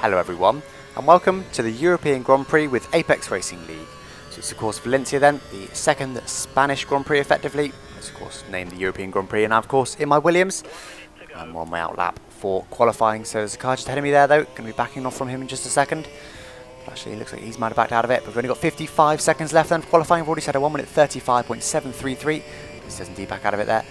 Hello everyone, and welcome to the European Grand Prix with Apex Racing League. So it's of course Valencia then, the second Spanish Grand Prix effectively. It's of course named the European Grand Prix, and now of course in my Williams. I'm on my outlap for qualifying, so there's a car just ahead of me there though. Going to be backing off from him in just a second. Actually, it looks like he's might have backed out of it, but we've only got 55 seconds left then for qualifying. We've already set a 1 minute 35.733. This does indeed back out of it there.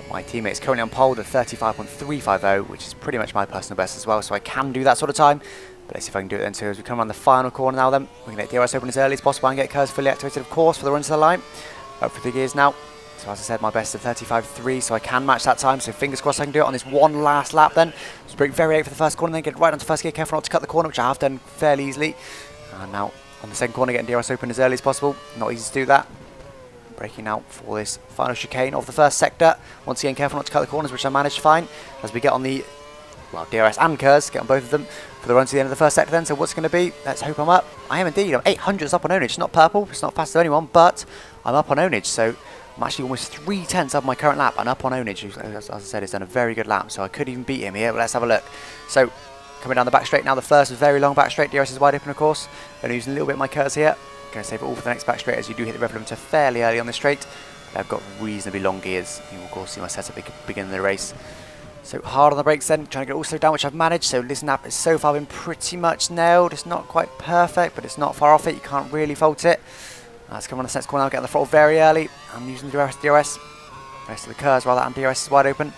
My teammate's currently on pole, the 35.350, which is pretty much my personal best as well, so I can do that sort of time. But let's see if I can do it then too. As we come around the final corner now then, we're going to get DRS open as early as possible and get cars fully activated, of course, for the run to the line. Up for 3 gears now. So as I said, my best is 35.3, so I can match that time. So fingers crossed I can do it on this one last lap then. Just brake very late for the first corner, then get right onto first gear, careful not to cut the corner, which I have done fairly easily. And now on the second corner, getting DRS open as early as possible. Not easy to do that. Braking out for this final chicane of the first sector. Once again, careful not to cut the corners, which I managed fine. As we get on the, well, DRS and KERS, get on both of them for the run to the end of the first sector then. So what's going to be? Let's hope I'm up. I am indeed. I'm 800s up on ownage. It's not purple. It's not fast as anyone, but I'm up on ownage. So I'm actually almost 3/10 of my current lap and up on ownage. As I said, he's done a very good lap, so I could even beat him here, but let's have a look. So coming down the back straight now, the first very long back straight. DRS is wide open, of course. Only using a little bit of my KERS here. Going to save it all for the next back straight, as you do hit the rev limiter fairly early on the straight. I've got reasonably long gears. You will of course see my setup at the beginning of the race. So hard on the brakes then, trying to get all slow down, which I've managed. So this lap has so far been pretty much nailed. It's not quite perfect, but it's not far off it. You can't really fault it. Let's come on the next corner now, get on the throttle very early. I'm using DRS. Rest of the KERS rather, and DRS is wide open.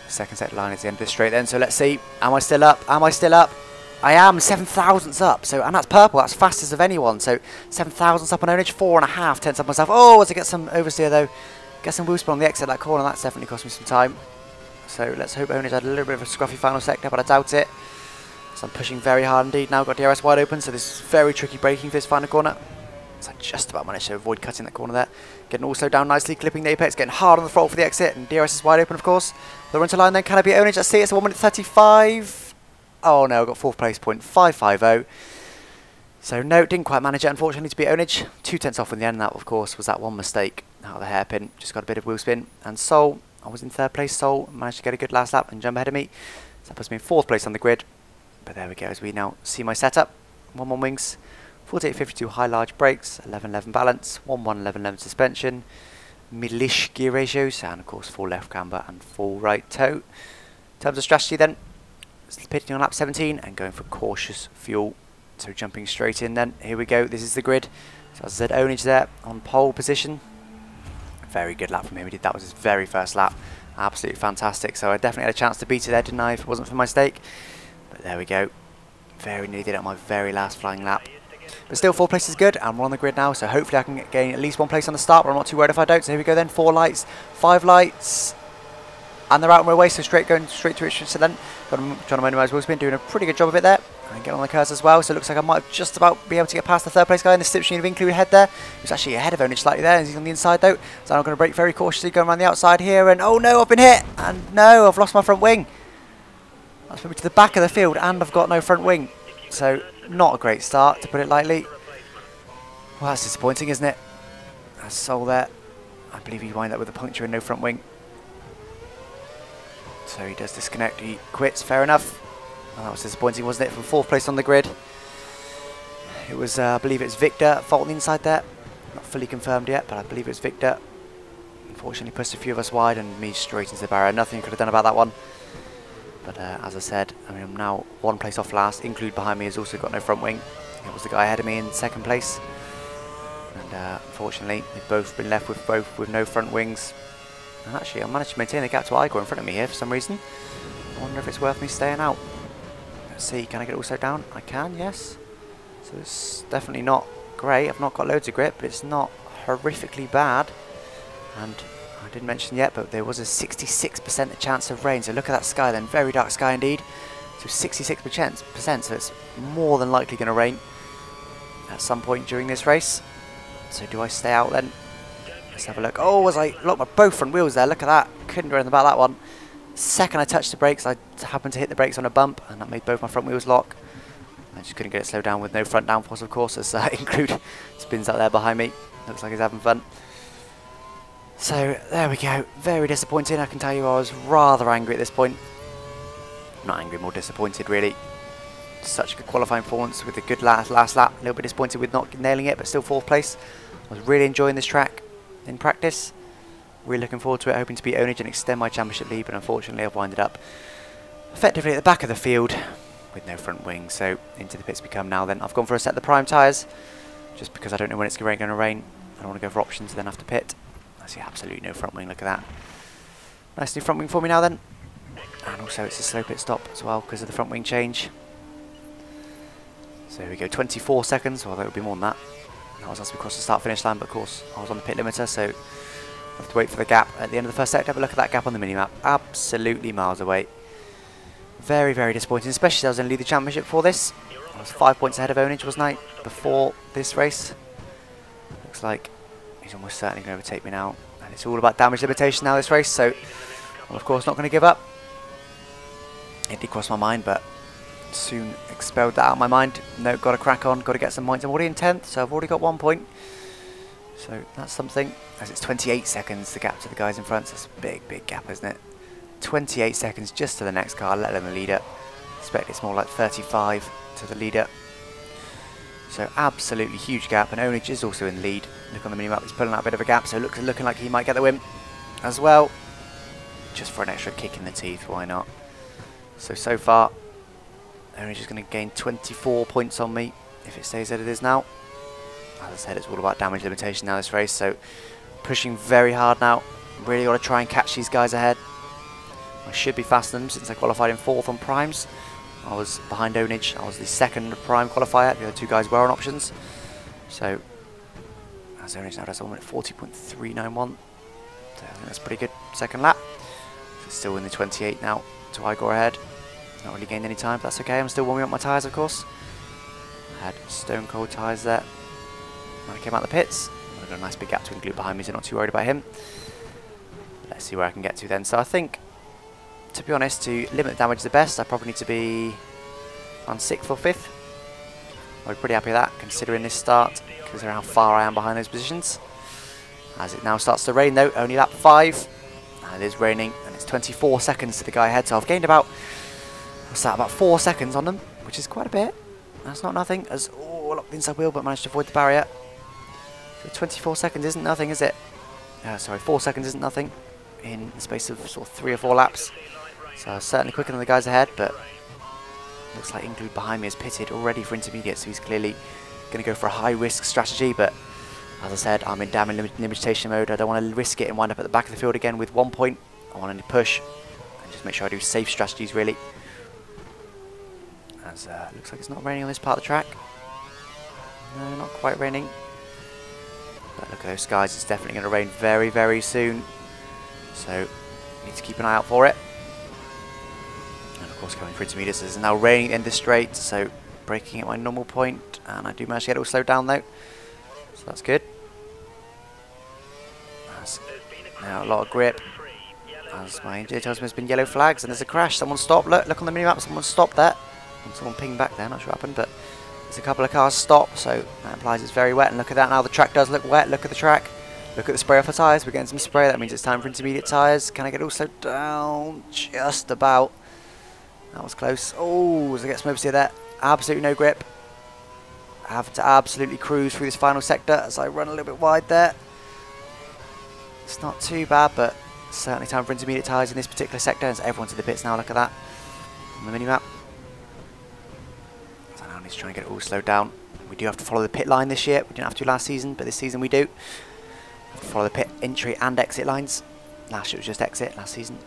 Second sector line is the end of the straight then. So let's see. Am I still up? Am I still up? I am 7 thousandths up, so, and that's purple, that's fastest of anyone, so 7 thousandths up on ownage, 4.5 tenths up myself. Oh, as I get some oversteer though, get some wheel spin on the exit of that corner, that's definitely cost me some time. So let's hope ownage had a little bit of a scruffy final sector, but I doubt it. So I'm pushing very hard indeed now, got DRS wide open, so this is very tricky braking for this final corner. So I just about managed to avoid cutting that corner there. Getting also down nicely, clipping the apex, getting hard on the throttle for the exit, and DRS is wide open of course. The run to line then, can I be ownage? Let's see, it's a 1 minute 35. Oh no, I got 4th place, .550. So no, didn't quite manage it unfortunately to beat ownage. 2 tenths off in the end, and that of course was that one mistake out of the hairpin. Just got a bit of wheel spin. And Sol, I was in 3rd place. Sol managed to get a good last lap and jump ahead of me. So that puts me in 4th place on the grid. But there we go, as we now see my setup. 1-1 wings, 48-52 high large brakes, 11-11 balance, 1-1-11-11 suspension, middle-ish gear ratios, and of course full left camber and full right toe. In terms of strategy then, pitting on lap 17 and going for cautious fuel. So jumping straight in then, here we go, this is the grid. So as I said, ownage there on pole position. Very good lap from him, that was his very first lap. Absolutely fantastic, so I definitely had a chance to beat it there, didn't I, if it wasn't for my mistake. But there we go, very nearly did it on my very last flying lap. But still 4th place is good, and we're on the grid now, so hopefully I can gain at least 1 place on the start, but I'm not too worried if I don't. So here we go then, 4 lights, 5 lights. And they're out on my way, so going straight to it. So then, trying to minimise wheel spin, doing a pretty good job of it there. And get on the KERS as well, so it looks like I might have just about be able to get past the 3rd place guy in the slipstream of include head there. He was actually ahead of ownage slightly there, and he's on the inside though. So I'm going to brake very cautiously, going around the outside here, and oh no, I've been hit! And no, I've lost my front wing. That's put me to the back of the field, and I've got no front wing. So, not a great start, to put it lightly. Well, that's disappointing, isn't it? That's Sol there. I believe he wind up with a puncture and no front wing. So he does disconnect, he quits, fair enough. Well, that was disappointing, wasn't it, from 4th place on the grid. It was, I believe it's Victor, fault on the inside there. Not fully confirmed yet, but I believe it was Victor. Unfortunately pushed a few of us wide and me straight into the barrier. Nothing could have done about that one. But as I said, I mean, I'm now 1 place off last. Include behind me has also got no front wing. It was the guy ahead of me in 2nd place. And unfortunately, they've both been left with no front wings. And actually, I managed to maintain the gap to Igor in front of me here for some reason. I wonder if it's worth me staying out. Let's see, can I get it also down? I can, yes. So it's definitely not great. I've not got loads of grip, but it's not horrifically bad. And I didn't mention yet, but there was a 66% chance of rain. So look at that sky then, very dark sky indeed. So 66%, so it's more than likely going to rain at some point during this race. So do I stay out then? Let's have a look. Oh, as I locked my both front wheels there, look at that. Couldn't do anything about that one. Second I touched the brakes, I happened to hit the brakes on a bump, and that made both my front wheels lock. I just couldn't get it slowed down with no front downforce, of course, as include spins out there behind me. Looks like he's having fun. So there we go, very disappointing. I can tell you I was rather angry at this point. Not angry, more disappointed really. such a good qualifying performance with a good last lap. A little bit disappointed with not nailing it, but still 4th place. I was really enjoying this track in practice. Really looking forward to it, hoping to beat Onage and extend my championship lead, but unfortunately I've winded up effectively at the back of the field with no front wing. So into the pits we come now then. I've gone for a set of the prime tyres, just because I don't know when it's going to rain. I don't want to go for options and then have to pit. I see absolutely no front wing, look at that. Nice new front wing for me now then. And also it's a slow pit stop as well because of the front wing change. So here we go, 24 seconds, well that would be more than that. That was as we crossed the start finish line, but of course I was on the pit limiter, so I have to wait for the gap at the end of the first sector. But look at that gap on the minimap, absolutely miles away. Very, very disappointing, especially as I was in the lead the championship before this. I was 5 points ahead of Onage, wasn't I, before this race. Looks like he's almost certainly going to overtake me now. And it's all about damage limitation now this race, so I'm of course not going to give up. It did cross my mind, but soon expelled that out of my mind. No, got to crack on, got to get some points. I'm already in 10th, so I've already got 1 point. So that's something, as it's 28 seconds, the gap to the guys in front. So that's a big, big gap, isn't it? 28 seconds just to the next car, let alone the leader. I expect it's more like 35 to the leader. So absolutely huge gap, and Onage is also in the lead. Look on the minimap, he's pulling out a bit of a gap, so looking like he might get the win as well. Just for an extra kick in the teeth, why not? So far, Onage is going to gain 24 points on me if it stays as it is now. As I said, it's all about damage limitation now this race, so pushing very hard now. Really got to try and catch these guys ahead. I should be faster than them since I qualified in 4th on primes. I was behind Onage, I was the 2nd prime qualifier, the other 2 guys were on options. So, as Onage now does 1 minute 40.391. So I think that's pretty good second lap. So still in the 28 now to Igor ahead. Not really gained any time, but that's okay. I'm still warming up my tyres, of course. I had stone cold tyres there when I came out the pits. I've got a nice big gap to include behind me, so not too worried about him. Let's see where I can get to then. So I think, to be honest, to limit the damage the best, I probably need to be on 6th or 5th. I'll be pretty happy with that, considering this start, considering how far I am behind those positions. As it now starts to rain though, only lap 5. And it is raining, and it's 24 seconds to the guy ahead, so I've gained about, what's that, about 4 seconds on them, which is quite a bit. That's not nothing, as, oh, locked the inside wheel, but managed to avoid the barrier. So 24 seconds isn't nothing, is it? Sorry, 4 seconds isn't nothing in the space of sort of 3 or 4 laps. So certainly quicker than the guys ahead, but looks like Include behind me is pitted already for intermediate, so he's clearly going to go for a high risk strategy. But as I said, I'm in damage limitation mode. I don't want to risk it and wind up at the back of the field again with 1 point. I want to push and just make sure I do safe strategies really. As looks like it's not raining on this part of the track. No, not quite raining. But look at those skies, it's definitely going to rain very, very soon. So need to keep an eye out for it. And of course, coming for intermediates, it's now raining in the straight, so braking at my normal point, and I do manage to get it all slowed down though, so that's good. That's now a lot of grip. As my engineer tells me, there's been yellow flags and there's a crash. Someone stopped. Look on the minimap. Someone stopped there. And someone pinged back there. Not sure what happened, but there's a couple of cars stopped, so that implies it's very wet. And look at that now. The track does look wet. Look at the track. Look at the spray off the tyres. We're getting some spray. That means it's time for intermediate tyres. Can I get it all slowed down? Just about. That was close. Oh, as I get some oversteer there. Absolutely no grip. I have to absolutely cruise through this final sector as I run a little bit wide there. It's not too bad, but certainly time for intermediate tyres in this particular sector. As everyone's in the pits now. Look at that on the minimap. So now I need to try and get it all slowed down. We do have to follow the pit line this year. We didn't have to last season, but this season we do. Follow the pit entry and exit lines. Last year it was just exit, last season.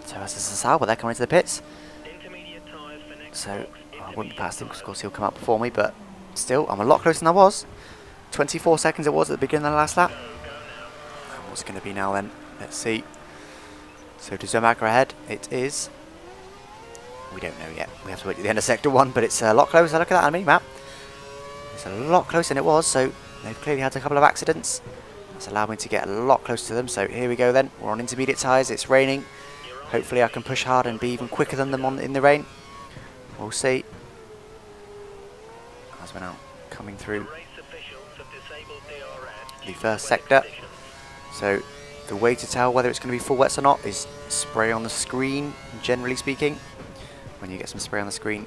So as this is Sal, but they're coming into the pits. So I wouldn't be past him because of course he'll come up before me, but still I'm a lot closer than I was. 24 seconds it was at the beginning of the last lap. And what's going to be now then? Let's see. So to Zomaker ahead, it is. We don't know yet. We have to wait at the end of sector 1, but it's a lot closer. Look at that on the mini map. It's a lot closer than it was, so they've clearly had a couple of accidents. That's allowed me to get a lot closer to them. So here we go then. We're on intermediate tyres. It's raining. Hopefully I can push hard and be even quicker than them in the rain. We'll see. As we're now coming through the first sector. So the way to tell whether it's going to be full wets or not is spray on the screen, generally speaking. When you get some spray on the screen,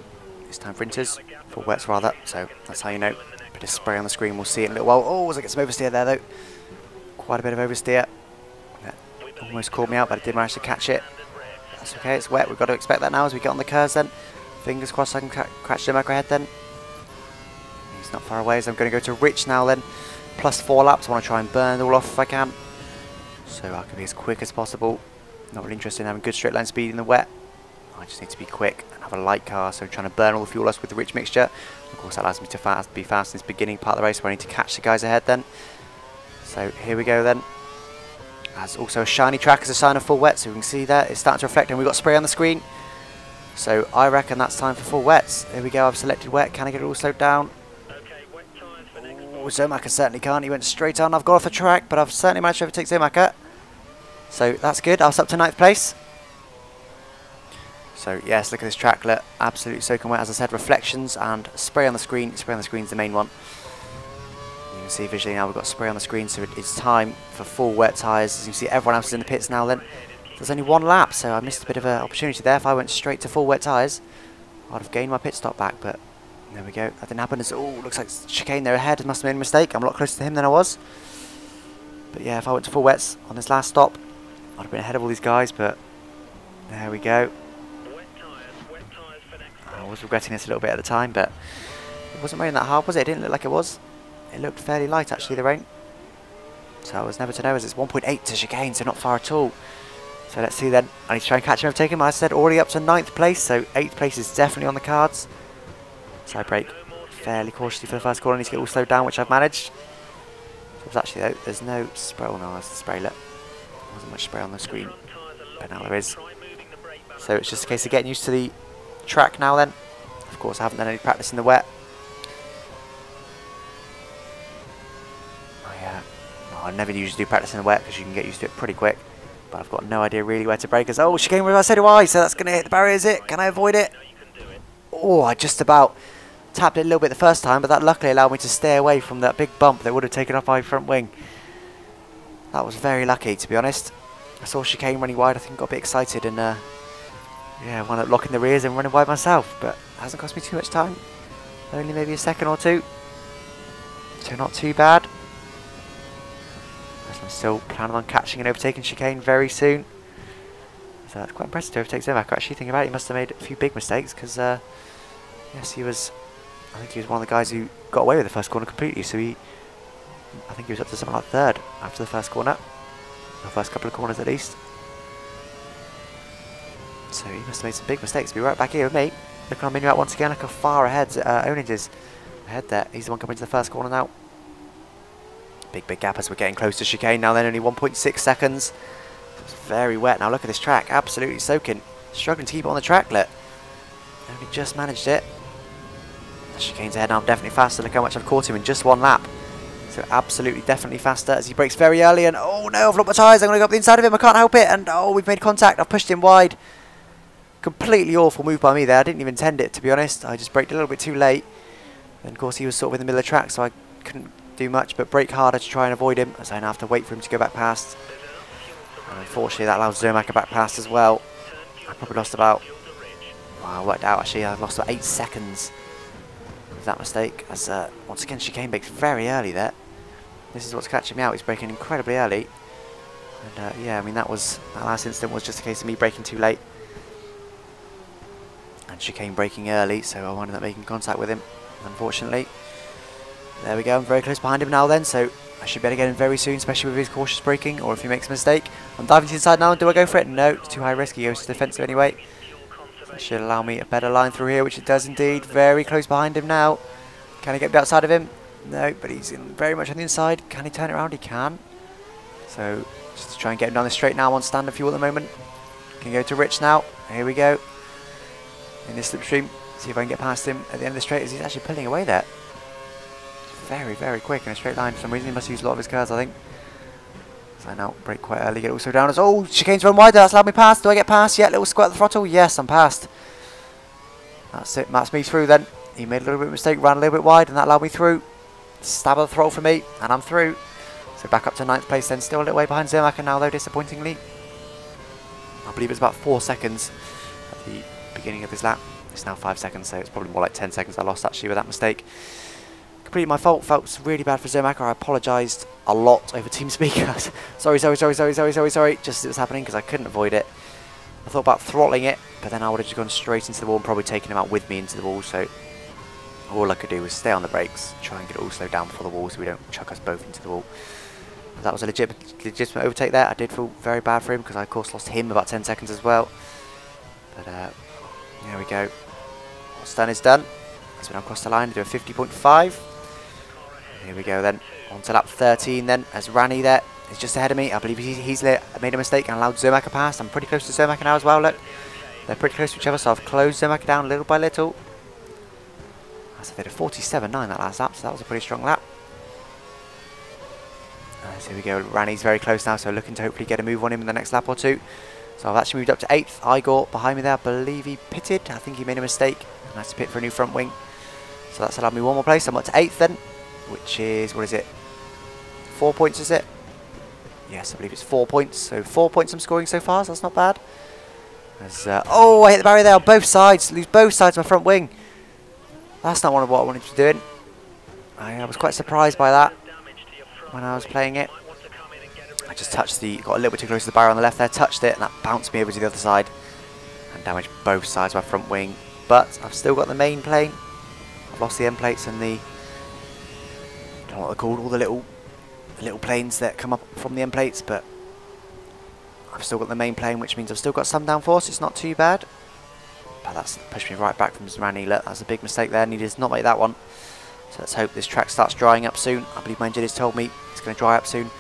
It's time for inters, full wets rather, so that's how you know. Bit of spray on the screen, we'll see it in a little while. Oh, as I get some oversteer there though. Quite a bit of oversteer. That almost caught me out, but I did manage to catch it. That's okay, it's wet, we've got to expect that now as we get on the curves then. Fingers crossed I can catch the macro head then. He's not far away, so I'm going to go to Rich now then. Plus 4 laps, I want to try and burn it all off if I can. So I can be as quick as possible. Not really interested in having good straight line speed in the wet. I just need to be quick and have a light car, so I'm trying to burn all the fuel loss with the Rich mixture. Of course that allows me to be fast in this beginning part of the race where I need to catch the guys ahead then. So here we go then. As also a shiny track as a sign of full wet, so we can see there it's starting to reflect and we've got spray on the screen. So I reckon that's time for full wets. Here we go, I've selected wet, can I get it all slowed down? Oh, Zomaka certainly can't, he went straight on. I've got off the track, but I've certainly managed to overtake Zomaka. So that's good, I was up to 9th place. So yes, look at this track, look, absolutely soaking wet. As I said, reflections and spray on the screen. Spray on the screen is the main one. You can see visually now we've got spray on the screen, so it's time for full wet tyres. As you can see, everyone else is in the pits now then. There's only 1 lap, so I missed a bit of an opportunity there. If I went straight to full wet tyres, I'd have gained my pit stop back, but there we go. That didn't happen. Oh, looks like chicane there ahead. Must have made a mistake. I'm a lot closer to him than I was. But yeah, if I went to full wets on this last stop, I'd have been ahead of all these guys, but there we go. I was regretting this a little bit at the time, but it wasn't raining that hard, was it? It didn't look like it was. It looked fairly light, actually, the rain. So I was never to know, as it's 1.8 to chicane, so not far at all. So let's see then. I need to try and catch him, overtake him. I said already up to 9th place, so 8th place is definitely on the cards. So I brake fairly cautiously for the first corner. I need to get all slowed down, which I've managed. So it was actually, though, there's no spray. Oh no, that's the spray lit. There wasn't much spray on the screen, but now there is. So it's just a case of getting used to the track now then. Of course I haven't done any practice in the wet. I never usually do practice in the wet because you can get used to it pretty quick, but I've got no idea really where to brake. As oh, chicane where I said why, so that's going to hit the barrier, is it? Can I avoid it? Oh, I just about tapped it a little bit the first time, but that luckily allowed me to stay away from that big bump that would have taken off my front wing. That was very lucky, to be honest. I saw chicane running wide, I think got a bit excited and yeah, wound up locking the rears and running wide myself, but it hasn't cost me too much time. Only maybe a second or two. So not too bad. I'm still planning on catching and overtaking chicane very soon. So that's quite impressive to overtake Zomaka. Actually, thinking about it, he must have made a few big mistakes because yes, he was. I think he was one of the guys who got away with the first corner completely. So I think he was up to something like 3rd after the first corner, the first couple of corners at least. So he must have made some big mistakes. Be right back here with me. Looking on menu out once again, like a far ahead. Onage is ahead there. He's the one coming to the first corner now. Big gap as we're getting close to chicane now then, only 1.6 seconds. It's very wet now, look at this track, absolutely soaking. Struggling to keep it on the track, look. Only just managed it. The chicane's ahead now, I'm definitely faster, look how much I've caught him in just 1 lap. So absolutely, definitely faster as he brakes very early and oh no, I've locked my tyres, I'm going to go up the inside of him, I can't help it, and oh, we've made contact, I've pushed him wide. Completely awful move by me there, I didn't even intend it to be honest, I just braked a little bit too late. And of course he was sort of in the middle of the track, so I couldn't do much but brake harder to try and avoid him, as I now have to wait for him to go back past. And unfortunately that allows Zomaka back past as well. I probably lost about, well, I worked out actually, I lost about 8 seconds with that mistake, as once again chicane brakes very early there. This is what's catching me out, he's braking incredibly early. And yeah, I mean that last incident was just a case of me braking too late and chicane braking early, so I wound up making contact with him, unfortunately. There we go, I'm very close behind him now then, so I should be able to get him very soon, especially with his cautious braking, or if he makes a mistake. I'm diving to the inside now, do I go for it? No, it's too high risk, he goes to the defensive anyway. So that should allow me a better line through here, which it does indeed. Very close behind him now. Can I get outside of him? No, but he's in very much on the inside. Can he turn it around? He can. So, just to try and get him down the straight now on standard fuel at the moment. Can go to Rich now. Here we go. In this slipstream, see if I can get past him at the end of the straight, as he's actually pulling away there. Very quick in a straight line. For some reason he must use a lot of his curves, I think. So I now brake quite early, get also down as oh, chicane's run wide, that's allowed me past. Do I get past? Yeah, little squirt at the throttle. Yes, I'm past. That's it, that's me through then. He made a little bit of a mistake, ran a little bit wide, and that allowed me through. Stab of the throttle for me, and I'm through. So back up to 9th place then, still a little way behind Zomaka now though, disappointingly. I believe it's about 4 seconds at the beginning of this lap. It's now 5 seconds, so it's probably more like 10 seconds I lost actually with that mistake. Completely my fault. Felt really bad for Zermatt. I apologised a lot over TeamSpeak. sorry, just as it was happening because I couldn't avoid it. I thought about throttling it, but then I would have just gone straight into the wall and probably taken him out with me into the wall. So all I could do was stay on the brakes, try and get it all slowed down before the wall so we don't chuck us both into the wall. But that was a legitimate overtake there. I did feel very bad for him because I of course lost him about 10 seconds as well. But there we go. What's done is done. As we now cross the line, do a 50.5. Here we go then, on to lap 13 then, as Rani there is just ahead of me. I believe he's made a mistake and allowed Zermatt a pass. I'm pretty close to Zermatt now as well, look. They're pretty close to each other, so I've closed Zermatt down little by little. So they did a 47.9 that last lap, so that was a pretty strong lap. So here we go, Rani's very close now, so looking to hopefully get a move on him in the next lap or two. So I've actually moved up to 8th. Igor behind me there, I believe he pitted. I think he made a mistake and I had to pit for a new front wing. So that's allowed me one more place. I'm up to 8th then, which is, what is it? 4 points, is it? Yes, I believe it's 4 points. So 4 points I'm scoring so far, so that's not bad. As, oh, I hit the barrier there on both sides. Lose both sides of my front wing. That's not what I wanted to be doing. I was quite surprised by that when I was playing it. I just touched got a little bit too close to the barrier on the left there, touched it, and that bounced me over to the other side and damaged both sides of my front wing. But I've still got the main plane. I've lost the end plates and the, I don't know what they're called, all the little planes that come up from the end plates, but I've still got the main plane, which means I've still got some downforce. It's not too bad. But that's pushed me right back from Zermatt. That's a big mistake there. Needed to not make that one. So let's hope this track starts drying up soon. I believe my engineers told me it's going to dry up soon,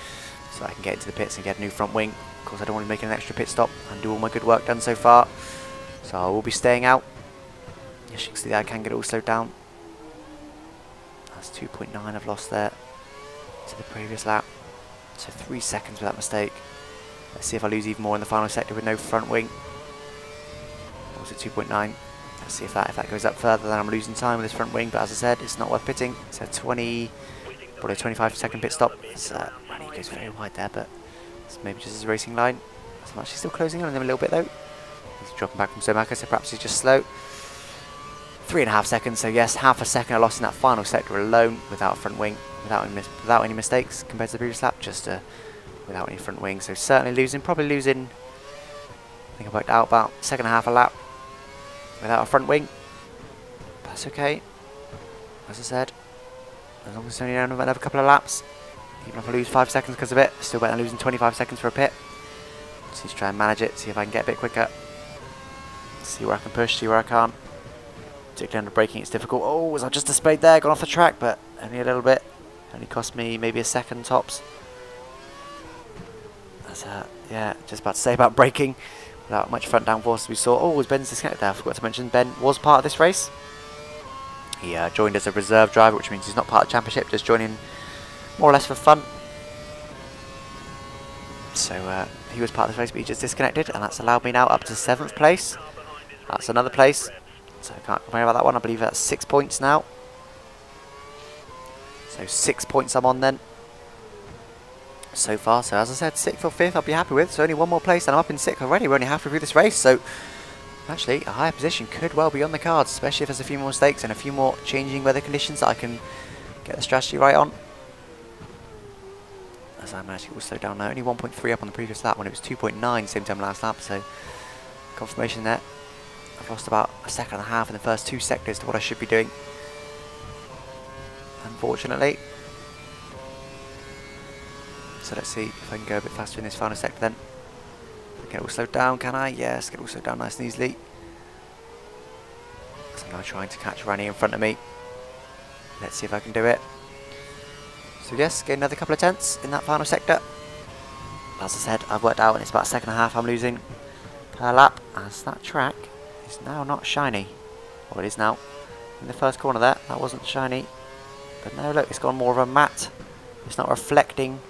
so I can get into the pits and get a new front wing. Of course, I don't want to make an extra pit stop and do all my good work done so far. So I will be staying out. As you can see there, I can get it all slowed down. That's 2.9 I've lost there to the previous lap. So 3 seconds with that mistake. Let's see if I lose even more in the final sector with no front wing. What was it, 2.9? Let's see if that goes up further, then I'm losing time with this front wing. But as I said, it's not worth pitting. It's a 25 second pit stop. It's, he goes very wide there, but it's maybe just his racing line. I'm actually still closing in on him a little bit though. He's dropping back from Zermatt, so perhaps he's just slow. 3.5 seconds, so yes, half a second I lost in that final sector alone without a front wing, without any mistakes compared to the previous lap, just without any front wing. So certainly losing, probably losing, I think I worked out about second and a half a lap without a front wing. That's okay, as I said, as long as it's only another couple of laps, even if I lose 5 seconds because of it, still better than losing 25 seconds for a pit. Just need to try and manage it, see if I can get a bit quicker, see where I can push, see where I can't. Particularly under braking, it's difficult. Oh, as I just displayed there, gone off the track, but only a little bit. Only cost me maybe a second tops. That's yeah, just about to say about braking without much front downforce. We saw. Oh, was Ben's disconnected there? I forgot to mention Ben was part of this race. He joined as a reserve driver, which means he's not part of the championship, just joining more or less for fun. So he was part of this race, but he just disconnected, and that's allowed me now up to 7th place. That's another place. So I can't complain about that one. I believe that's 6 points now. So 6 points I'm on then so far. So as I said, 6th or 5th I'll be happy with. So only one more place and I'm up in 6th already. We're only halfway through this race. So actually a higher position could well be on the cards, especially if there's a few more mistakes and a few more changing weather conditions that I can get the strategy right on. As I managed to all slow down now. Only 1.3 up on the previous lap when it was 2.9 same time last lap. So confirmation there. I've lost about a second and a half in the first 2 sectors to what I should be doing, unfortunately. So let's see if I can go a bit faster in this final sector then. Get it all slowed down, can I? Yes, get it all slowed down nice and easily. So I'm now trying to catch Rani in front of me. Let's see if I can do it. So yes, get another couple of tenths in that final sector. As I said, I've worked out and it's about a second and a half I'm losing per lap, as that track is now not shiny. Well, it is now. In the first corner there, that wasn't shiny. But now look, it's gone more of a matte. It's not reflecting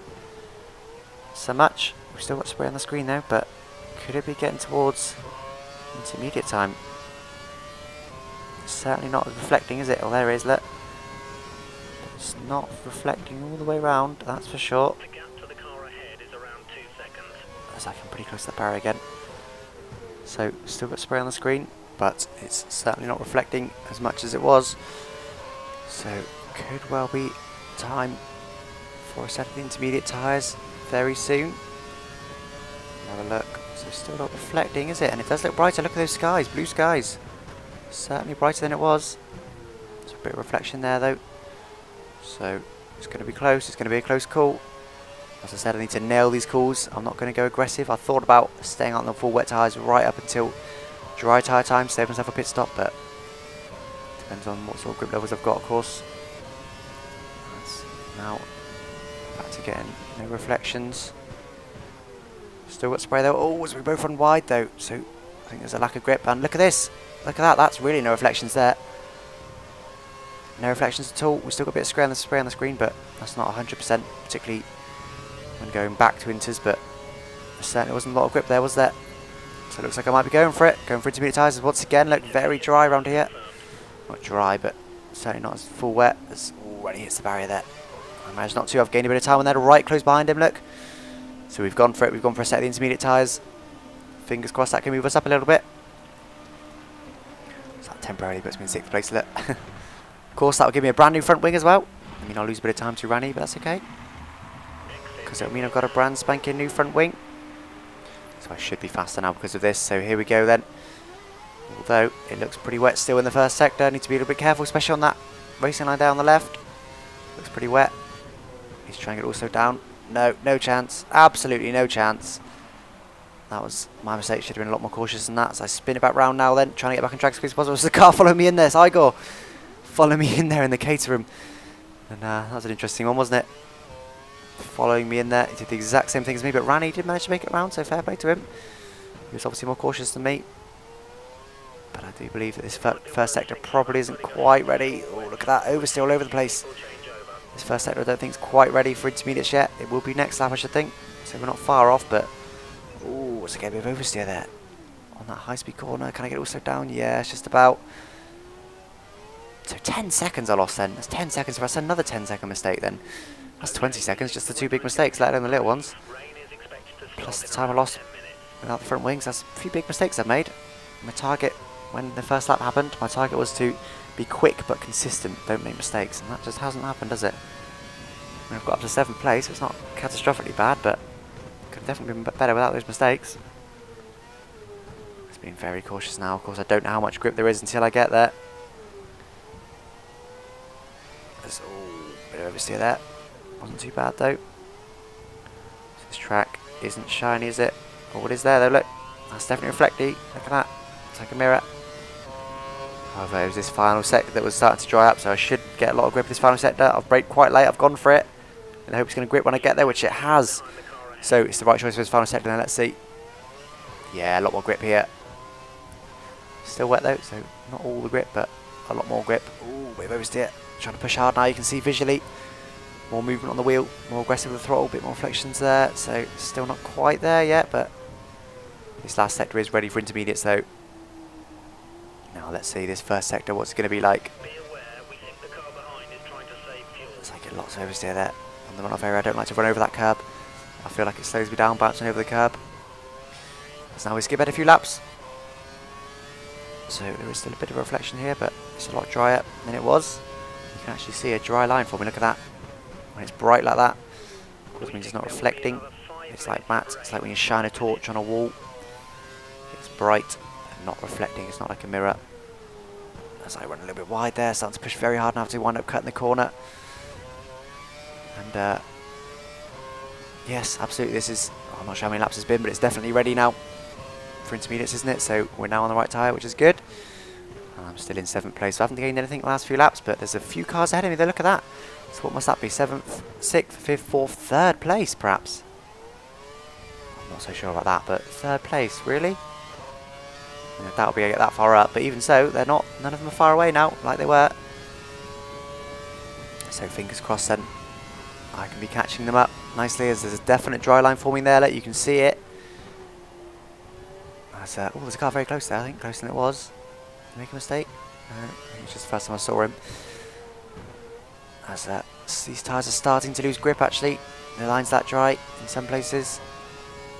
so much. We've still got spray on the screen though, but could it be getting towards intermediate time? It's certainly not reflecting, is it? Oh, there it is, look. It's not reflecting all the way around, that's for sure. The gap to the car ahead is around 2 seconds. Looks like I'm pretty close to the barrier again. So, still got spray on the screen. but it's certainly not reflecting as much as it was. So could well be time for a set of the intermediate tyres very soon. Have a look. So still not reflecting, is it? And it does look brighter. Look at those skies, blue skies. Certainly brighter than it was. There's a bit of reflection there though. So it's going to be close. It's going to be a close call. As I said, I need to nail these calls. I'm not going to go aggressive. I thought about staying out on the full wet tyres right up until dry tyre time, save myself a pit stop, but depends on what sort of grip levels I've got, of course. That's now back to getting no reflections. Still got spray though. Oh, as we both run wide though, so I think there's a lack of grip. And look at this. Look at that. That's really no reflections there. No reflections at all. We've still got a bit of spray on the screen, but that's not 100%, particularly when going back to inters. But there certainly wasn't a lot of grip there, was there? So it looks like I might be going for it. Going for intermediate tyres once again. Look very dry around here. Not dry, but certainly not as full wet as already hits the barrier there. I managed not to. I've gained a bit of time on there. Right close behind him. Look. So we've gone for it. We've gone for a set of the intermediate tyres. Fingers crossed that can move us up a little bit. So that temporarily puts me in 6th place. Look. Of course, that will give me a brand new front wing as well. I mean, I'll lose a bit of time to Rani, but that's okay, because it'll mean I've got a brand spanking new front wing. So I should be faster now because of this. So here we go then. Although it looks pretty wet still in the first sector. I need to be a little bit careful, especially on that racing line there on the left. Looks pretty wet. He's trying to get also down. No, no chance. Absolutely no chance. That was my mistake. Should have been a lot more cautious than that. So I spin it back round now then, trying to get back on track as quick as possible. There's the car following me in there. It's Igor. Follow me in there in the cater room. And that was an interesting one, wasn't it? Following me in there. He did the exact same thing as me, but Rani did manage to make it around, so fair play to him. He was obviously more cautious than me. But I do believe that this first sector probably isn't quite ready. Oh, look at that. Oversteer all over the place. This first sector I don't think is quite ready for intermediates yet. It will be next lap, I should think. So we're not far off, but... oh, it's a bit of oversteer there. On that high-speed corner. Can I get it also down? Yeah, it's just about... so 10 seconds I lost then. That's 10 seconds. If that's another 10-second mistake then. That's 20 seconds, just the two big mistakes, let alone the little ones. Plus the time I lost without the front wings. That's a few big mistakes I've made. My target, when the first lap happened, my target was to be quick but consistent. Don't make mistakes. And that just hasn't happened, does it? I mean, I've got up to 7th place. So it's not catastrophically bad, but could have definitely been better without those mistakes. Just being very cautious now. Of course, I don't know how much grip there is until I get there. There's a bit of oversteer there. Wasn't too bad though. This track isn't shiny, is it? Oh, what is there though? Look, that's definitely reflecty. Look at that. It's like a mirror. However, it was this final sector that was starting to dry up, so I should get a lot of grip this final sector. I've braked quite late. I've gone for it, and I hope it's going to grip when I get there, which it has. So it's the right choice for this final sector. Now let's see. Yeah, a lot more grip here. Still wet though, so not all the grip, but a lot more grip. Ooh, bit of oversteer. Trying to push hard now. You can see visually. More movement on the wheel, more aggressive with the throttle, a bit more reflections there, so still not quite there yet, but this last sector is ready for intermediates though. Now let's see this first sector, what's it going to be like. Looks like it lots of oversteer there on the runoff area. I don't like to run over that curb. I feel like it slows me down, bouncing over the curb. So now we skip ahead a few laps. So there is still a bit of a reflection here, but it's a lot drier than it was. You can actually see a dry line for me, look at that. When it's bright like that, it means it's not reflecting. It's like matte. It's like when you shine a torch on a wall. It's bright and not reflecting. It's not like a mirror. As I run a little bit wide there, starting to push very hard now to wind up cutting the corner. And yes, absolutely. This is, I'm not sure how many laps it's been, but it's definitely ready now for intermediates, isn't it? So we're now on the right tyre, which is good. I'm still in 7th place. So I haven't gained anything the last few laps, but there's a few cars ahead of me there. Look at that. So what must that be? 7th, 6th, 5th, 4th, 3rd place perhaps? I'm not so sure about that, but 3rd place, really? I doubt we'll be that far up, but even so, they're not, none of them are far away now, like they were. So fingers crossed then, I can be catching them up nicely, as there's a definite dry line forming there, like you can see it. Oh, there's a car very close there, I think, closer than it was. Did I make a mistake? No, I think it's just the first time I saw him. As these tyres are starting to lose grip actually. The line's that dry in some places.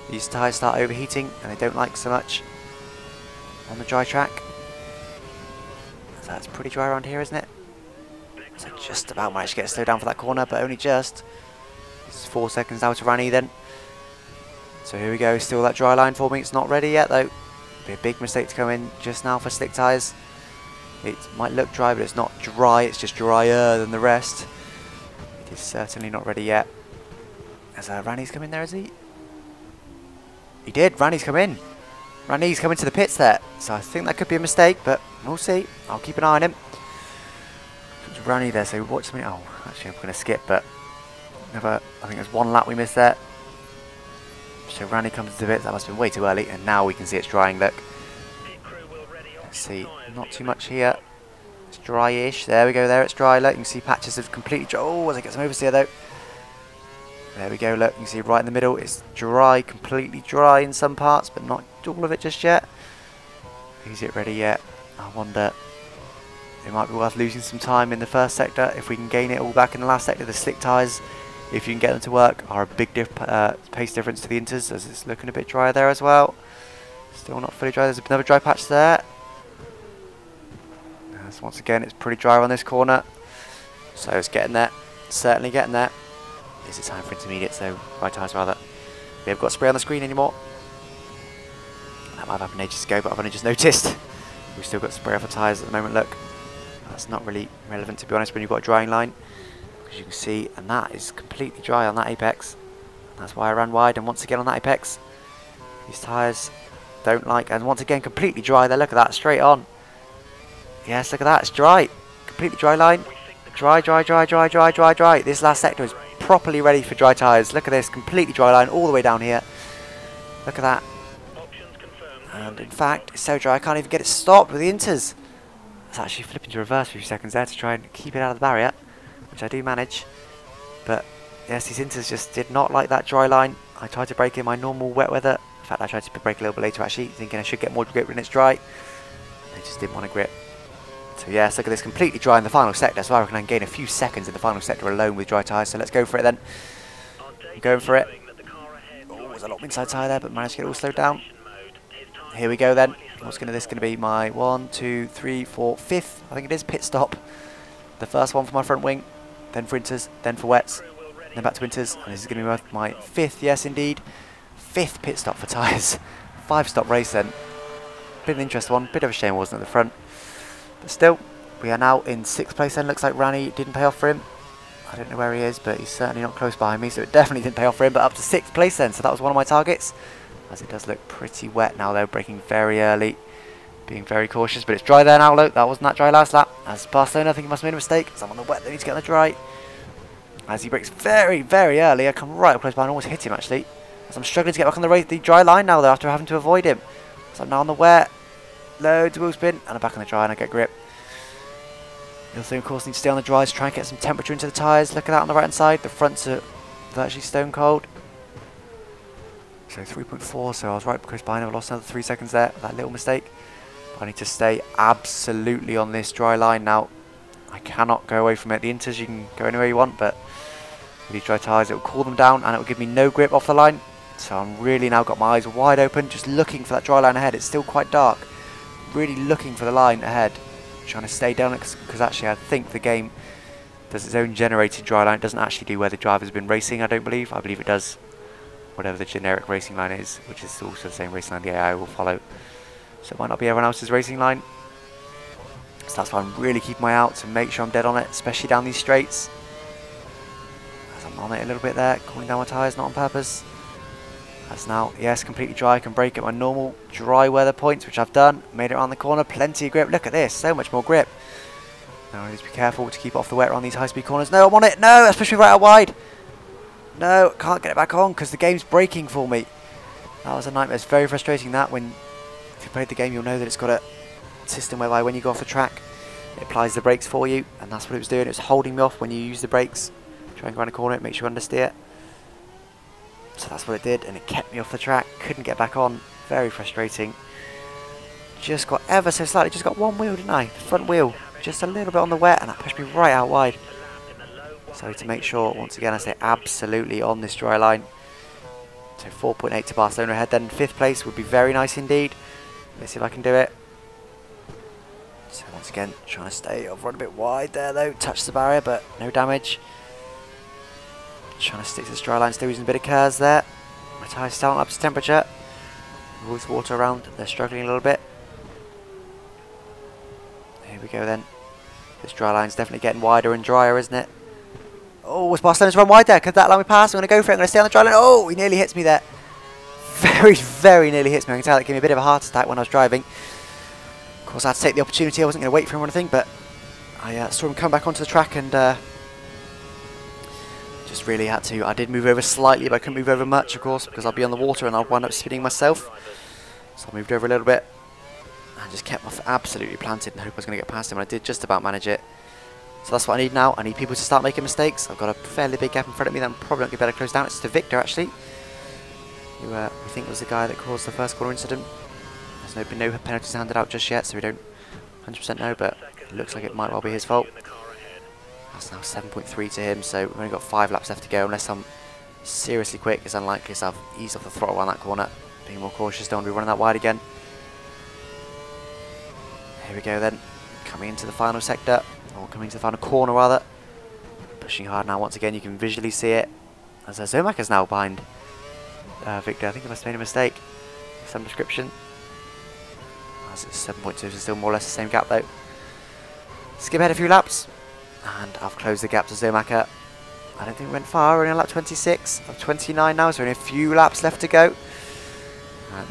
These tyres start overheating and they don't like so much on the dry track. So that's pretty dry around here, isn't it? So just about managed to get slowed down for that corner, but only just. It's 4 seconds now to Rani then. So here we go, still that dry line for me. It's not ready yet though. Be a big mistake to come in just now for slick tyres. It might look dry, but it's not dry, it's just drier than the rest. It is certainly not ready yet. Has Rani's come in there, has he? He did, Rani's come in. Rani's coming to the pits there. So I think that could be a mistake, but we'll see. I'll keep an eye on him. There's Rani there, so watch me. Oh, actually I'm going to skip, but I think there's one lap we missed there. So Rani comes to the pits, that must have been way too early, and now we can see it's drying, look. Let's see, not too much here. It's dry-ish. There we go, there it's dry, look. You can see patches of completely dry. Oh, as I get some oversteer though. There we go, look, you can see right in the middle, it's dry, completely dry in some parts, but not all of it just yet. Is it ready yet? I wonder. It might be worth losing some time in the first sector. If we can gain it all back in the last sector, the slick tyres, if you can get them to work, are a big pace difference to the inters, as it's looking a bit drier there as well. Still not fully dry, there's another dry patch there. As once again, it's pretty dry on this corner. So it's getting there, certainly getting there. Is it time for intermediate, so dry tyres rather. We haven't got spray on the screen anymore. That might have happened ages ago, but I've only just noticed. We've still got spray off the tyres at the moment, look. That's not really relevant to be honest when you've got a drying line. As you can see, and that is completely dry on that apex. That's why I ran wide, and once again on that apex, these tyres don't like, and once again completely dry there, look at that, straight on. Yes, look at that, it's dry. Completely dry line. Dry, dry, dry, dry, dry, dry, dry. This last sector is properly ready for dry tyres. Look at this, completely dry line all the way down here. Look at that. And in fact, it's so dry I can't even get it stopped with the inters. It's actually flipping to reverse for a few seconds there to try and keep it out of the barrier, which I do manage. But yes, these inters just did not like that dry line. I tried to brake in my normal wet weather. In fact, I tried to brake a little bit later actually, thinking I should get more grip when it's dry. They just didn't want to grip. So yes, look at this, completely dry in the final sector, so I reckon I can gain a few seconds in the final sector alone with dry tyres, so let's go for it then. I'm going for it. Oh, there's a lot of inside tyre there, but managed to get it all slowed down. Here we go then. What's this going to be my 1, 2, 3, 4, 5th, I think it is, pit stop. The first one for my front wing, then for inters, then for wets, then back to inters, and this is going to be my 5th, yes indeed, 5th pit stop for tyres. 5-stop race then. Bit of an interesting one, bit of a shame it wasn't at the front. But still, we are now in 6th place then. Looks like Rani didn't pay off for him. I don't know where he is, but he's certainly not close behind me, so it definitely didn't pay off for him, but up to 6th place then, so that was one of my targets. As it does look pretty wet now though, braking very early, being very cautious, but it's dry there now, look, that wasn't that dry last lap. As Barcelona, I think he must have made a mistake, because I'm on the wet, they need to get on the dry. As he brakes very, very early, I come right up close behind, almost hit him actually. As I'm struggling to get back on the dry line now though, after having to avoid him. So I'm now on the wet. Loads of wheel spin, and I'm back on the dry and I get grip. The other thing of course need to stay on the dry to try and get some temperature into the tyres. Look at that on the right hand side, the fronts are virtually stone cold. So 3.4, so I was right close behind him, I lost another 3 seconds there, that little mistake. But I need to stay absolutely on this dry line now. I cannot go away from it. The inters you can go anywhere you want, but with these dry tyres it will cool them down and it will give me no grip off the line. So I'm really now got my eyes wide open, just looking for that dry line ahead. It's still quite dark. Really looking for the line ahead, trying to stay down it, because actually I think the game does its own generated dry line. It doesn't actually do where the driver's been racing, I don't believe. I believe it does whatever the generic racing line is, which is also the same racing line the AI will follow. So it might not be everyone else's racing line. So that's why I'm really keeping my eye out to make sure I'm dead on it, especially down these straights. As I'm on it a little bit there, cooling down my tyres, not on purpose. That's now, yes, completely dry. I can brake at my normal dry weather points, which I've done. Made it around the corner, plenty of grip. Look at this, so much more grip. Now I need to be careful to keep off the wet around these high-speed corners. No, I'm on it. No, that's pushed me right out wide. No, can't get it back on because the game's braking for me. That was a nightmare. It's very frustrating that when if you played the game, you'll know that it's got a system whereby when you go off the track, it applies the brakes for you, and that's what it was doing. It was holding me off when you use the brakes. Try and go around a corner, it makes you understeer. So that's what it did, and it kept me off the track. Couldn't get back on. Very frustrating. Just got ever so slightly, just got one wheel, didn't I? The front wheel, just a little bit on the wet, and that pushed me right out wide. So to make sure, once again, I stay absolutely on this dry line. So 4.8 to Barcelona ahead, then 5th place would be very nice indeed. Let's see if I can do it. So once Once again, trying to stay. I've run a bit wide there though. Touched the barrier, but no damage. Trying to stick to this dry line, still using a bit of curves there. My tyres still not up to temperature. With all this water around, they're struggling a little bit. Here we go then. This dry line's definitely getting wider and drier, isn't it? Oh, was Barcelona's run wide there? Could that allow me past? I'm going to go for it. I'm going to stay on the dry line. Oh, he nearly hits me there. Very, very nearly hits me. I can tell that gave me a bit of a heart attack when I was driving. Of course, I had to take the opportunity. I wasn't going to wait for him or anything, but I saw him come back onto the track and just really had to. I did move over slightly, but I couldn't move over much, of course, because I'll be on the water and I'll wind up spinning myself. So I moved over a little bit and just kept my foot absolutely planted and hope I was going to get past him, and I did just about manage it. So that's what I need now. I need people to start making mistakes. I've got a fairly big gap in front of me that I'm probably not going to be able to close down. It's to Victor, actually, who we think was the guy that caused the first corner incident. There's been no penalties handed out just yet, so we don't 100% know, but it looks like it might well be his fault. That's now 7.3 to him, so we've only got 5 laps left to go. Unless I'm seriously quick, it's unlikely, so I've eased off the throttle around that corner. Being more cautious, don't want to be running that wide again. Here we go then, coming into the final sector, or coming into the final corner rather. Pushing hard now once again, you can visually see it. As Zomac is now behind Victor. I think I must have made a mistake of some description. As it's 7.2, so still more or less the same gap though. Skip ahead a few laps, and I've closed the gap to Zomac. I don't think we went far, we're only on lap 26. I'm 29 now, so only a few laps left to go. And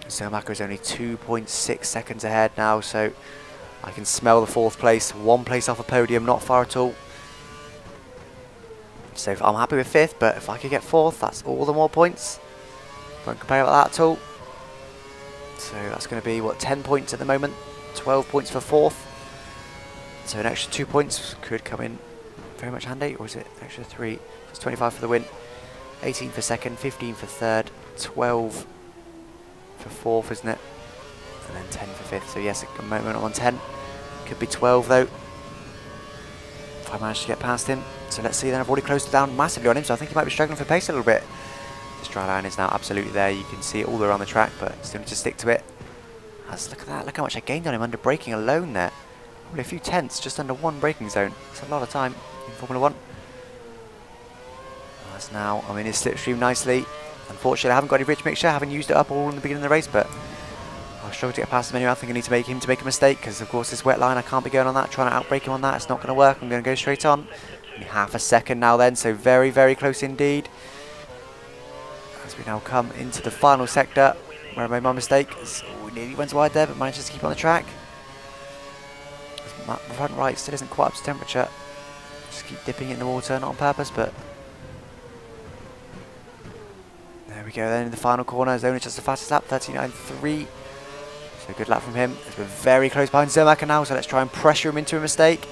Zomac is only 2.6 seconds ahead now, so I can smell the 4th place, 1 place off the podium, not far at all. So I'm happy with 5th, but if I could get 4th, that's all the more points. Don't complain about that at all. So that's going to be, what, 10 points at the moment, 12 points for 4th. So an extra 2 points could come in very much handy, or is it extra 3? It's 25 for the win, 18 for 2nd, 15 for 3rd, 12 for 4th, isn't it? And then 10 for 5th, so yes, at the moment I'm on 10. Could be 12 though, if I manage to get past him. So let's see then, I've already closed it down massively on him, so I think he might be struggling for pace a little bit. This dry line is now absolutely there, you can see it all around the track, but still need to stick to it. Look at that, look how much I gained on him under braking alone there. Probably a few tenths, just under 1 braking zone. It's a lot of time in Formula 1. As now, I'm in his slipstream nicely. Unfortunately, I haven't got any rich mixture, I haven't used it up all in the beginning of the race, but I'll struggle to get past him anyway. I think I need to make him to make a mistake, because of course this wet line, I can't be going on that, trying to outbrake him on that. It's not going to work, I'm going to go straight on. Only half a second now then, so very, very close indeed. As we now come into the final sector, where I made my mistake. Oh, we nearly went wide there, but managed to keep on the track. My front right still isn't quite up to temperature. Just keep dipping it in the water, not on purpose, but there we go then in the final corner. It's only just the fastest lap, 39.3. So good lap from him. We're very close behind Zomac now, so let's try and pressure him into a mistake.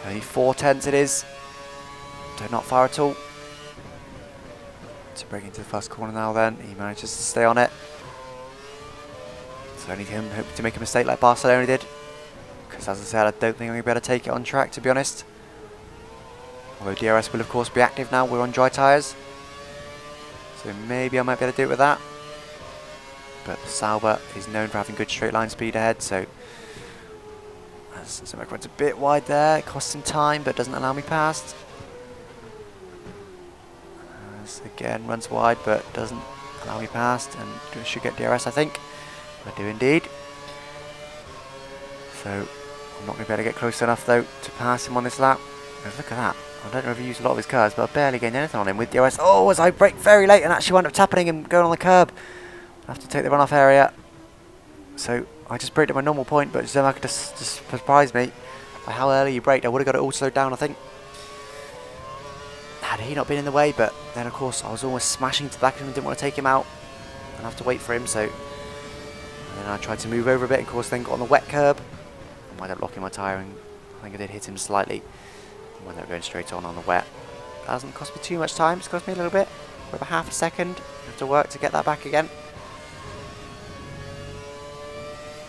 Only 4 tenths it is. So not far at all. To break into the first corner now then. He manages to stay on it. So I need him to make a mistake like Barcelona did. Because as I said, I don't think I'm going to be able to take it on track, to be honest. Although DRS will of course be active now, we're on dry tyres. So maybe I might be able to do it with that. But Sauber is known for having good straight line speed ahead, so Zomac runs a bit wide there, it costs him time but doesn't allow me past. Again runs wide but doesn't allow me past, and should get DRS I think. I do indeed. So I'm not going to be able to get close enough though to pass him on this lap. Look at that. I don't know if he used a lot of his curves, but I barely gained anything on him with DRS. Oh, as I brake very late and actually wound up tapping him going on the curb. I have to take the runoff area. So I just braked at my normal point, but Zomac just surprised me by how early he braked. I would have got it all slowed down, I think, had he not been in the way. But then of course I was almost smashing to the back of him and didn't want to take him out and have to wait for him. So and then I tried to move over a bit, and of course then got on the wet curb. I wound up locking my tyre, and I think I did hit him slightly. I wound up going straight on the wet. That hasn't cost me too much time, it's cost me a little bit, for about half a second. I have to work to get that back again.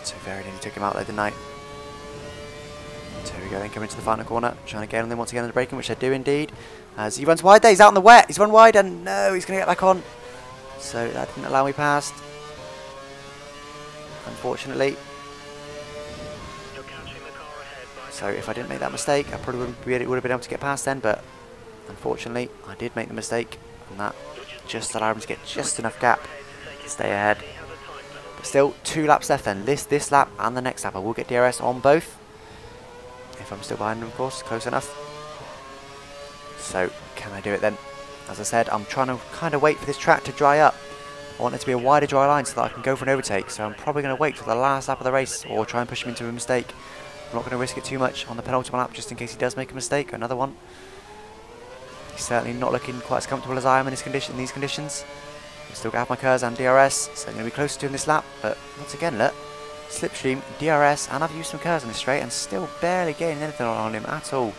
So very nearly took him out there, didn't I? So here we go then, coming to the final corner, trying to get on them once again in the braking, which I do indeed. As he runs wide there, he's out in the wet, he's run wide, and no, he's going to get back on. So that didn't allow me past, unfortunately. So if I didn't make that mistake, I probably would have been able to get past then, but unfortunately I did make the mistake, and that just allowed him to get just enough gap to stay ahead. But still 2 laps left then, this lap and the next lap. I will get DRS on both, if I'm still behind him, of course, close enough. So can I do it then? As I said, I'm trying to kind of wait for this track to dry up. I want it to be a wider dry line so that I can go for an overtake, so I'm probably going to wait till the last lap of the race or try and push him into a mistake. I'm not going to risk it too much on the penultimate lap just in case he does make a mistake, another one. He's certainly not looking quite as comfortable as I am in these conditions. I'm still going to have my KERS and DRS, so I'm going to be closer to him this lap, but once again, look, slipstream, DRS, and I've used some KERS on this straight and still barely getting anything on him at all.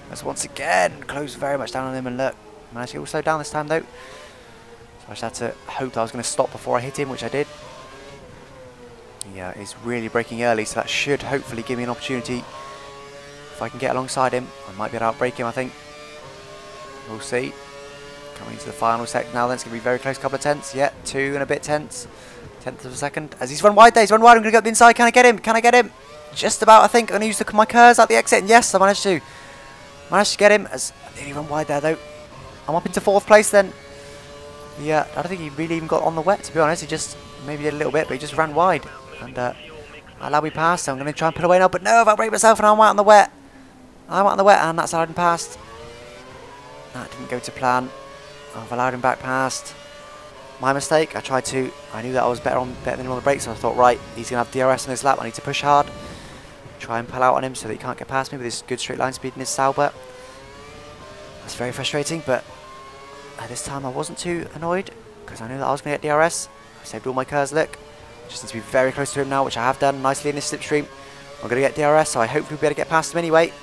Let's once again close very much down on him, and look, managed to get all slowed down this time though. So I just had to hope that I was going to stop before I hit him, which I did. He is really braking early, so that should hopefully give me an opportunity. If I can get alongside him, I might be able to outbrake him, I think. We'll see. Coming into the final sector now, then it's going to be very close, couple of tenths. Yeah, 2 and a bit tenths. Tenth of a second. As he's run wide there, he's run wide. I'm going to go up the inside. Can I get him? Can I get him? Just about, I think. I'm going to use my KERS at the exit, and yes, I managed to. Managed to get him. As I nearly run wide there, though. I'm up into 4th place then. Yeah, I don't think he really even got on the wet, to be honest. He just maybe did a little bit, but he just ran wide. And allowed me past, so I'm going to try and pull away now. But no, I've outbraked myself and I'm out on the wet. I'm out on the wet, and that's allowed him past. That didn't go to plan. I've allowed him back past. My mistake. I knew that I was better than him on the brakes, so I thought, right, he's going to have DRS on this lap. I need to push hard. Try and pull out on him so that he can't get past me with his good straight line speed in his Sauber. That's very frustrating, but at this time I wasn't too annoyed because I knew that I was going to get DRS. I saved all my KERS, look. Just need to be very close to him now, which I have done nicely in this slipstream. I'm going to get DRS, so I hope we'll be able to get past him anyway.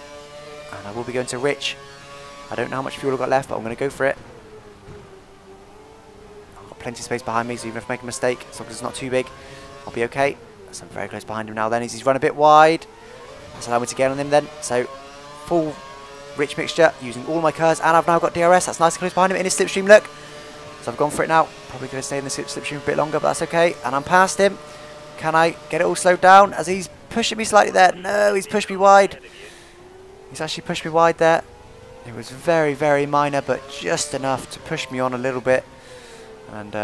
And I will be going to Rich. I don't know how much fuel I've got left, but I'm going to go for it. I've got plenty of space behind me, so even if I make a mistake, as long as it's not too big, I'll be okay. So I'm very close behind him now then, as he's run a bit wide. That's allowed me to get on him then. So full Rich mixture, using all my KERS, and I've now got DRS. That's nice and close behind him in his slipstream, look. So I've gone for it now. Probably going to stay in the slipstream a bit longer, but that's okay. And I'm past him. Can I get it all slowed down as he's pushing me slightly there? No, he's pushed me wide. He's actually pushed me wide there. It was very, very minor, but just enough to push me on a little bit. And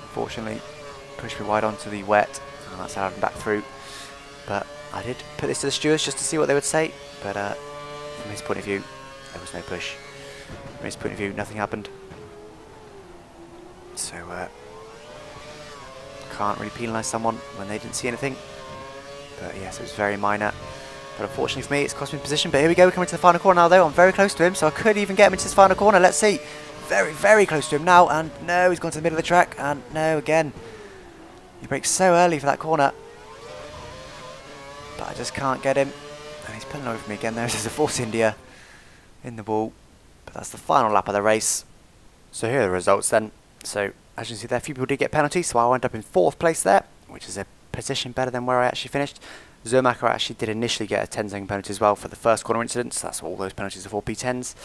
unfortunately, pushed me wide onto the wet. And that's how I'm back through. But I did put this to the stewards just to see what they would say. But from his point of view, there was no push. From his point of view, nothing happened. So, can't really penalise someone when they didn't see anything. But yes, it was very minor. But unfortunately for me, it's cost me position. But here we go, we're coming to the final corner now though. I'm very close to him, so I could even get him into this final corner. Let's see. Very, very close to him now. And no, he's gone to the middle of the track. And no, again. He brakes so early for that corner. But I just can't get him. And he's pulling over me again. There's a Force India in the wall. But that's the final lap of the race. So here are the results then. So as you can see there, a few people did get penalties. So I wound up in 4th place there, which is a position better than where I actually finished. Zermacher actually did initially get a 10-second penalty as well for the first corner incident. So that's all those penalties are for P10s.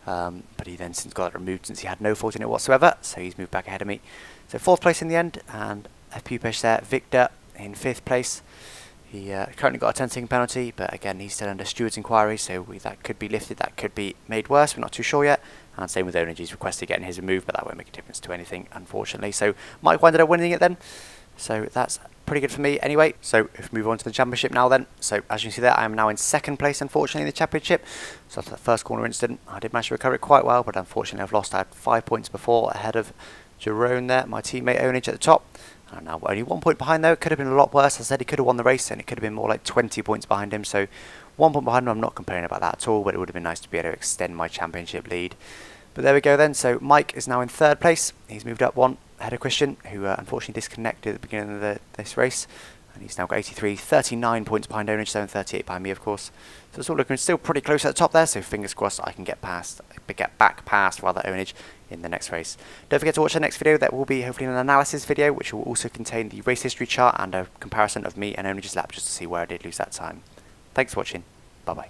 But he then since got it removed since he had no fault in it whatsoever. So he's moved back ahead of me. So 4th place in the end, and FP push there. Victor in 5th place. He currently got a 10-second penalty, but again, he's still under steward's inquiry, so that could be lifted, that could be made worse, we're not too sure yet. And same with Onage, he's requested getting his removed, but that won't make a difference to anything, unfortunately. So Mike ended up winning it then, so that's pretty good for me anyway. So if we move on to the championship now then, so as you can see there, I am now in 2nd place, unfortunately, in the championship. So after that first corner incident, I did manage to recover it quite well, but unfortunately I've lost. I had 5 points before, ahead of Jerome there, my teammate Onage at the top. And now only 1 point behind though. It could have been a lot worse. As I said, he could have won the race and it could have been more like 20 points behind him. So 1 point behind him, I'm not complaining about that at all, but it would have been nice to be able to extend my championship lead. But there we go then. So Mike is now in 3rd place. He's moved up 1 ahead of Christian, who unfortunately disconnected at the beginning of this race. And he's now got 83, 39 points behind Onage, 38 behind me, of course. So it's all looking still pretty close at the top there. So fingers crossed I can get back past Onage in the next race. Don't forget to watch the next video. That will be hopefully an analysis video, which will also contain the race history chart and a comparison of me and Onage's lap just to see where I did lose that time. Thanks for watching. Bye bye.